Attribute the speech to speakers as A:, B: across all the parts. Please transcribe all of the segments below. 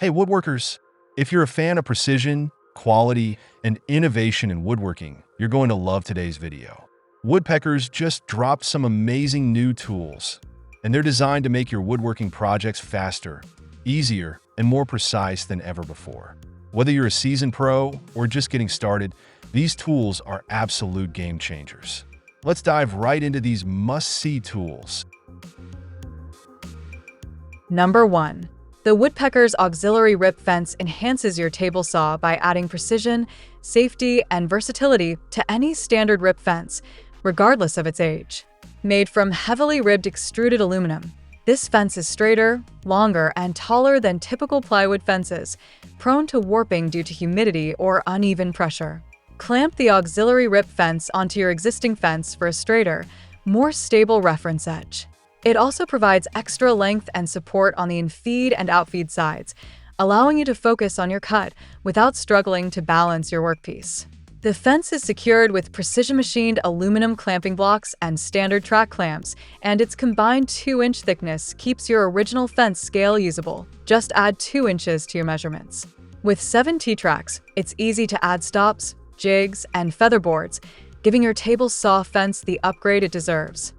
A: Hey, woodworkers, if you're a fan of precision, quality, and innovation in woodworking, you're going to love today's video. Woodpeckers just dropped some amazing new tools, and they're designed to make your woodworking projects faster, easier, and more precise than ever before. Whether you're a seasoned pro or just getting started, these tools are absolute game changers. Let's dive right into these must-see tools.
B: Number 1. The Woodpeckers Auxiliary Rip Fence enhances your table saw by adding precision, safety, and versatility to any standard rip fence, regardless of its age. Made from heavily ribbed extruded aluminum, this fence is straighter, longer, and taller than typical plywood fences, prone to warping due to humidity or uneven pressure. Clamp the auxiliary rip fence onto your existing fence for a straighter, more stable reference edge. It also provides extra length and support on the infeed and outfeed sides, allowing you to focus on your cut without struggling to balance your workpiece. The fence is secured with precision-machined aluminum clamping blocks and standard track clamps, and its combined 2-inch thickness keeps your original fence scale usable. Just add 2 inches to your measurements. With 7 T-tracks, it's easy to add stops, jigs, and featherboards, giving your table saw fence the upgrade it deserves.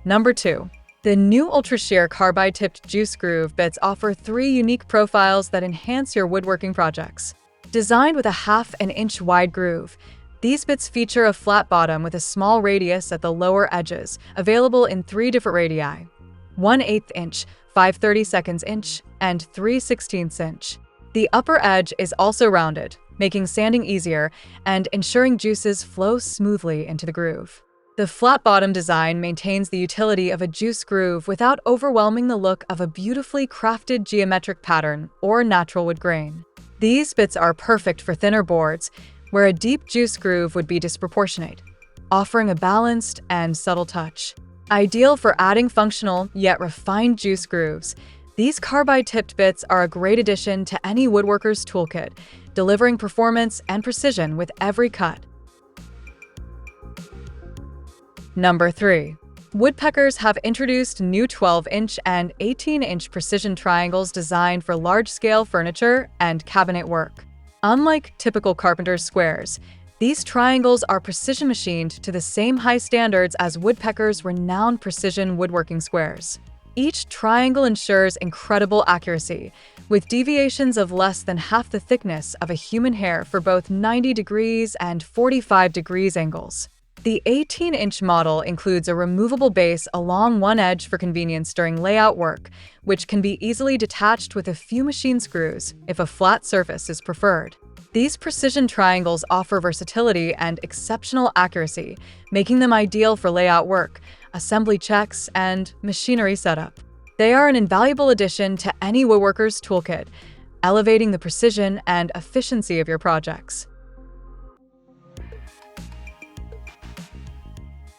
B: Number 2. The new Ultra Shear Carbide-Tipped Juice Groove bits offer 3 unique profiles that enhance your woodworking projects. Designed with a 1/2 inch wide groove, these bits feature a flat bottom with a small radius at the lower edges, available in 3 different radii: 1/8 inch, 5/32 inch, and 3/16 inch. The upper edge is also rounded, making sanding easier and ensuring juices flow smoothly into the groove. The flat bottom design maintains the utility of a juice groove without overwhelming the look of a beautifully crafted geometric pattern or natural wood grain. These bits are perfect for thinner boards, where a deep juice groove would be disproportionate, offering a balanced and subtle touch. Ideal for adding functional yet refined juice grooves, these carbide-tipped bits are a great addition to any woodworker's toolkit, delivering performance and precision with every cut. Number 3. Woodpeckers have introduced new 12-inch and 18-inch precision triangles designed for large-scale furniture and cabinet work. Unlike typical carpenter's squares, these triangles are precision-machined to the same high standards as Woodpecker's renowned precision woodworking squares. Each triangle ensures incredible accuracy, with deviations of less than half the thickness of a human hair for both 90 degrees and 45 degrees angles. The 18-inch model includes a removable base along one edge for convenience during layout work, which can be easily detached with a few machine screws if a flat surface is preferred. These precision triangles offer versatility and exceptional accuracy, making them ideal for layout work, assembly checks, and machinery setup. They are an invaluable addition to any woodworker's toolkit, elevating the precision and efficiency of your projects.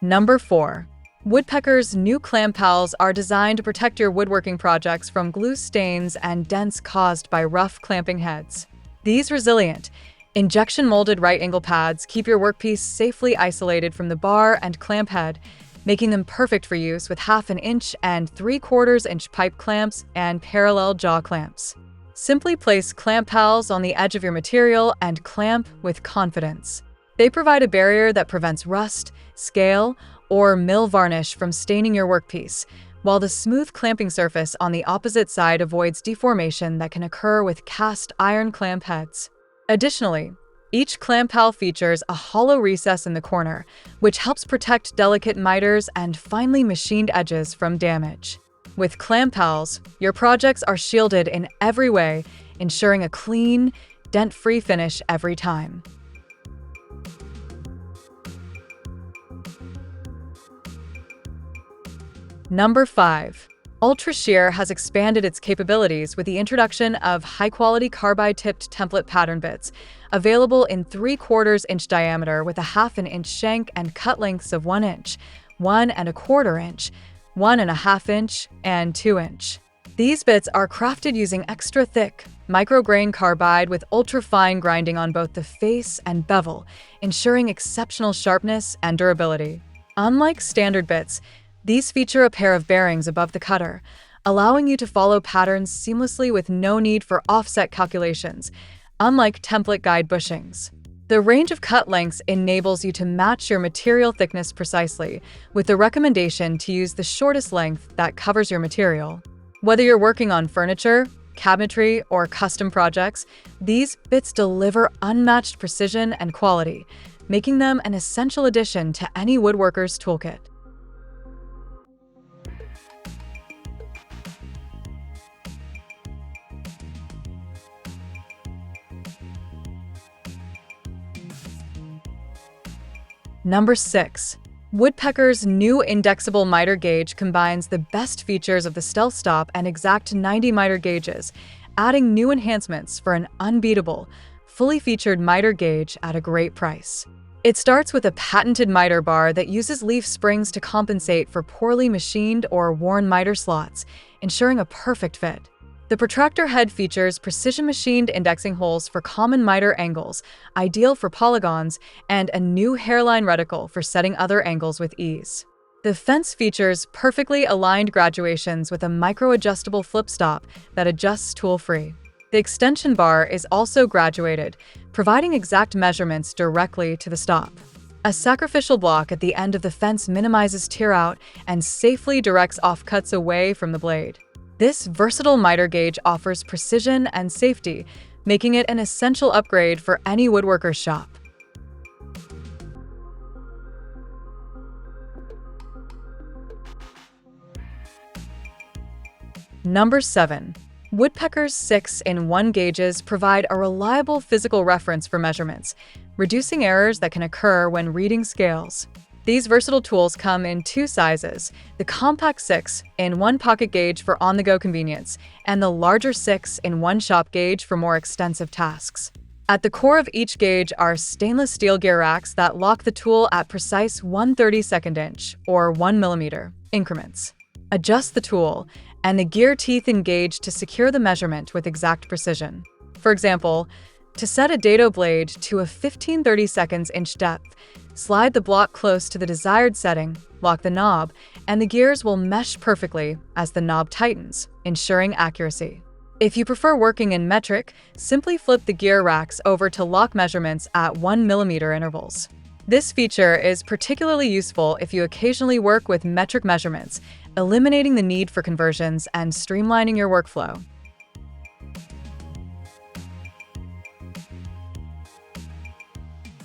B: Number 4. Woodpecker's new clam pals are designed to protect your woodworking projects from glue stains and dents caused by rough clamping heads. These resilient, injection-molded right-angle pads keep your workpiece safely isolated from the bar and clamp head, making them perfect for use with 1/2 inch and 3/4 inch pipe clamps and parallel jaw clamps. Simply place clamp pals on the edge of your material and clamp with confidence. They provide a barrier that prevents rust, scale, or mill varnish from staining your workpiece, while the smooth clamping surface on the opposite side avoids deformation that can occur with cast iron clamp heads. Additionally, each clamp pal features a hollow recess in the corner, which helps protect delicate miters and finely machined edges from damage. With clamp pals, your projects are shielded in every way, ensuring a clean, dent-free finish every time. Number 5. Ultra Shear has expanded its capabilities with the introduction of high-quality carbide-tipped template pattern bits, available in 3/4 inch diameter with a 1/2 inch shank and cut lengths of 1 inch, 1 1/4 inch, 1 1/2 inch, and 2 inch. These bits are crafted using extra thick, micrograin carbide with ultra-fine grinding on both the face and bevel, ensuring exceptional sharpness and durability. Unlike standard bits, these feature a pair of bearings above the cutter, allowing you to follow patterns seamlessly with no need for offset calculations, unlike template guide bushings. The range of cut lengths enables you to match your material thickness precisely, with the recommendation to use the shortest length that covers your material. Whether you're working on furniture, cabinetry, or custom projects, these bits deliver unmatched precision and quality, making them an essential addition to any woodworker's toolkit. Number 6. Woodpecker's new Indexable miter gauge combines the best features of the Stealth Stop and Exact 90 miter gauges, adding new enhancements for an unbeatable, fully featured miter gauge at a great price. It starts with a patented miter bar that uses leaf springs to compensate for poorly machined or worn miter slots, ensuring a perfect fit. The protractor head features precision-machined indexing holes for common miter angles, ideal for polygons, and a new hairline reticle for setting other angles with ease. The fence features perfectly aligned graduations with a micro-adjustable flip stop that adjusts tool-free. The extension bar is also graduated, providing exact measurements directly to the stop. A sacrificial block at the end of the fence minimizes tear-out and safely directs offcuts away from the blade. This versatile miter gauge offers precision and safety, making it an essential upgrade for any woodworker's shop. Number 7. Woodpecker's 6-in-1 gauges provide a reliable physical reference for measurements, reducing errors that can occur when reading scales. These versatile tools come in two sizes: the compact 6-in-1 pocket gauge for on-the-go convenience, and the larger 6-in-1 shop gauge for more extensive tasks. At the core of each gauge are stainless steel gear racks that lock the tool at precise 1/32 inch, or 1 mm, increments. Adjust the tool, and the gear teeth engage to secure the measurement with exact precision. For example, to set a dado blade to a 15/32 inch depth, slide the block close to the desired setting, lock the knob, and the gears will mesh perfectly as the knob tightens, ensuring accuracy. If you prefer working in metric, simply flip the gear racks over to lock measurements at 1 mm intervals. This feature is particularly useful if you occasionally work with metric measurements, eliminating the need for conversions and streamlining your workflow.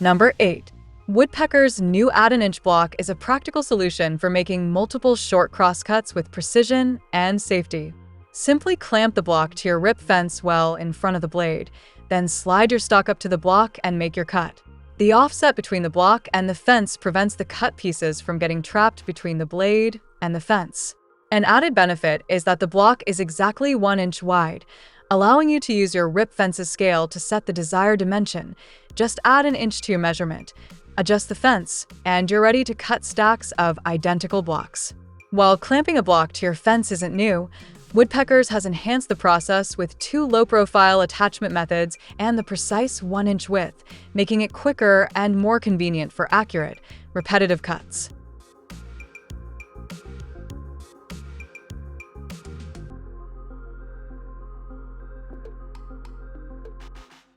B: Number 8. Woodpecker's new add-an-inch block is a practical solution for making multiple short crosscuts with precision and safety. Simply clamp the block to your rip fence well in front of the blade, then slide your stock up to the block and make your cut. The offset between the block and the fence prevents the cut pieces from getting trapped between the blade and the fence. An added benefit is that the block is exactly 1 inch wide, allowing you to use your rip fence's scale to set the desired dimension. Just add an inch to your measurement, adjust the fence, and you're ready to cut stacks of identical blocks. While clamping a block to your fence isn't new, Woodpeckers has enhanced the process with 2 low-profile attachment methods and the precise 1 inch width, making it quicker and more convenient for accurate, repetitive cuts.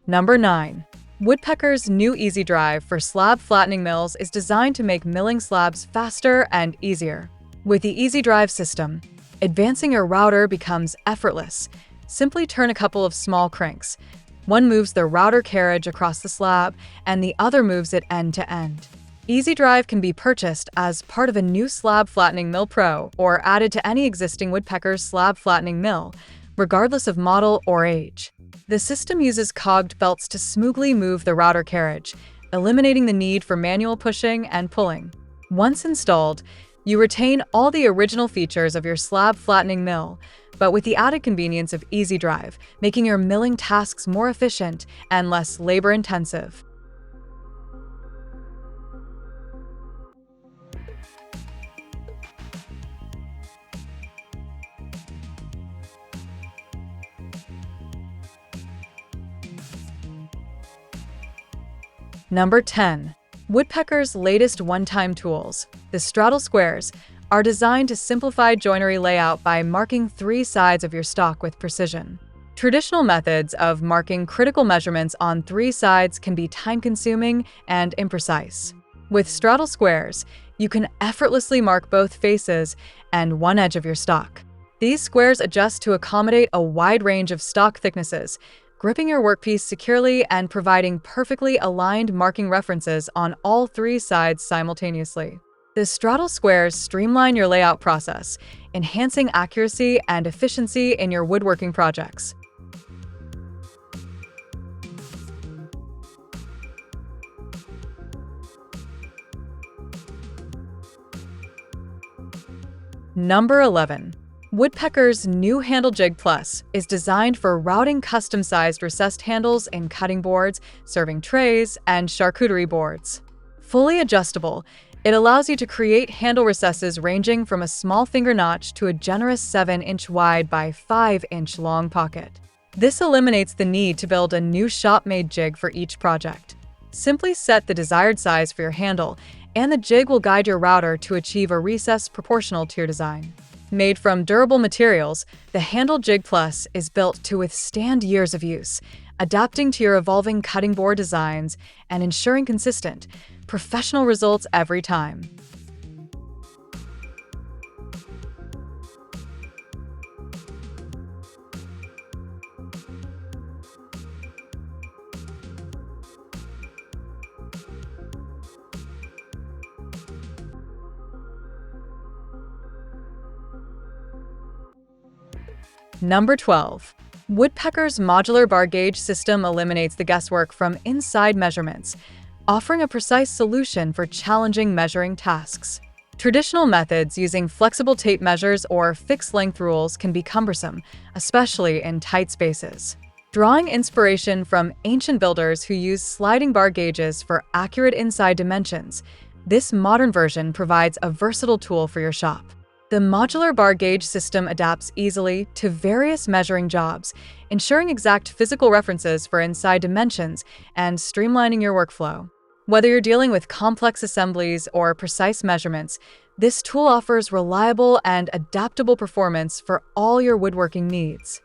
B: Number 9. Woodpecker's new Easy Drive for slab flattening mills is designed to make milling slabs faster and easier. With the Easy Drive system, advancing your router becomes effortless. Simply turn a couple of small cranks. One moves the router carriage across the slab, and the other moves it end to end. Easy Drive can be purchased as part of a new Slab Flattening Mill Pro or added to any existing Woodpecker's slab flattening mill, regardless of model or age. The system uses cogged belts to smoothly move the router carriage, eliminating the need for manual pushing and pulling. Once installed, you retain all the original features of your slab flattening mill, but with the added convenience of Easy Drive, making your milling tasks more efficient and less labor-intensive. Number 10. Woodpecker's latest one-time tools, the Straddle squares, are designed to simplify joinery layout by marking 3 sides of your stock with precision. Traditional methods of marking critical measurements on 3 sides can be time-consuming and imprecise. With Straddle squares, you can effortlessly mark both faces and one edge of your stock. These squares adjust to accommodate a wide range of stock thicknesses, gripping your workpiece securely and providing perfectly aligned marking references on all 3 sides simultaneously. The Straddle squares streamline your layout process, enhancing accuracy and efficiency in your woodworking projects. Number 11. Woodpecker's new Handle Jig Plus is designed for routing custom-sized recessed handles in cutting boards, serving trays, and charcuterie boards. Fully adjustable, it allows you to create handle recesses ranging from a small finger notch to a generous 7-inch wide by 5-inch long pocket. This eliminates the need to build a new shop-made jig for each project. Simply set the desired size for your handle, and the jig will guide your router to achieve a recess proportional to your design. Made from durable materials, the Handle Jig Plus is built to withstand years of use, adapting to your evolving cutting board designs and ensuring consistent, professional results every time. Number 12. Woodpecker's modular bar gauge system eliminates the guesswork from inside measurements, offering a precise solution for challenging measuring tasks. Traditional methods using flexible tape measures or fixed length rules can be cumbersome, especially in tight spaces. Drawing inspiration from ancient builders who used sliding bar gauges for accurate inside dimensions, this modern version provides a versatile tool for your shop. The modular bar gauge system adapts easily to various measuring jobs, ensuring exact physical references for inside dimensions and streamlining your workflow. Whether you're dealing with complex assemblies or precise measurements, this tool offers reliable and adaptable performance for all your woodworking needs.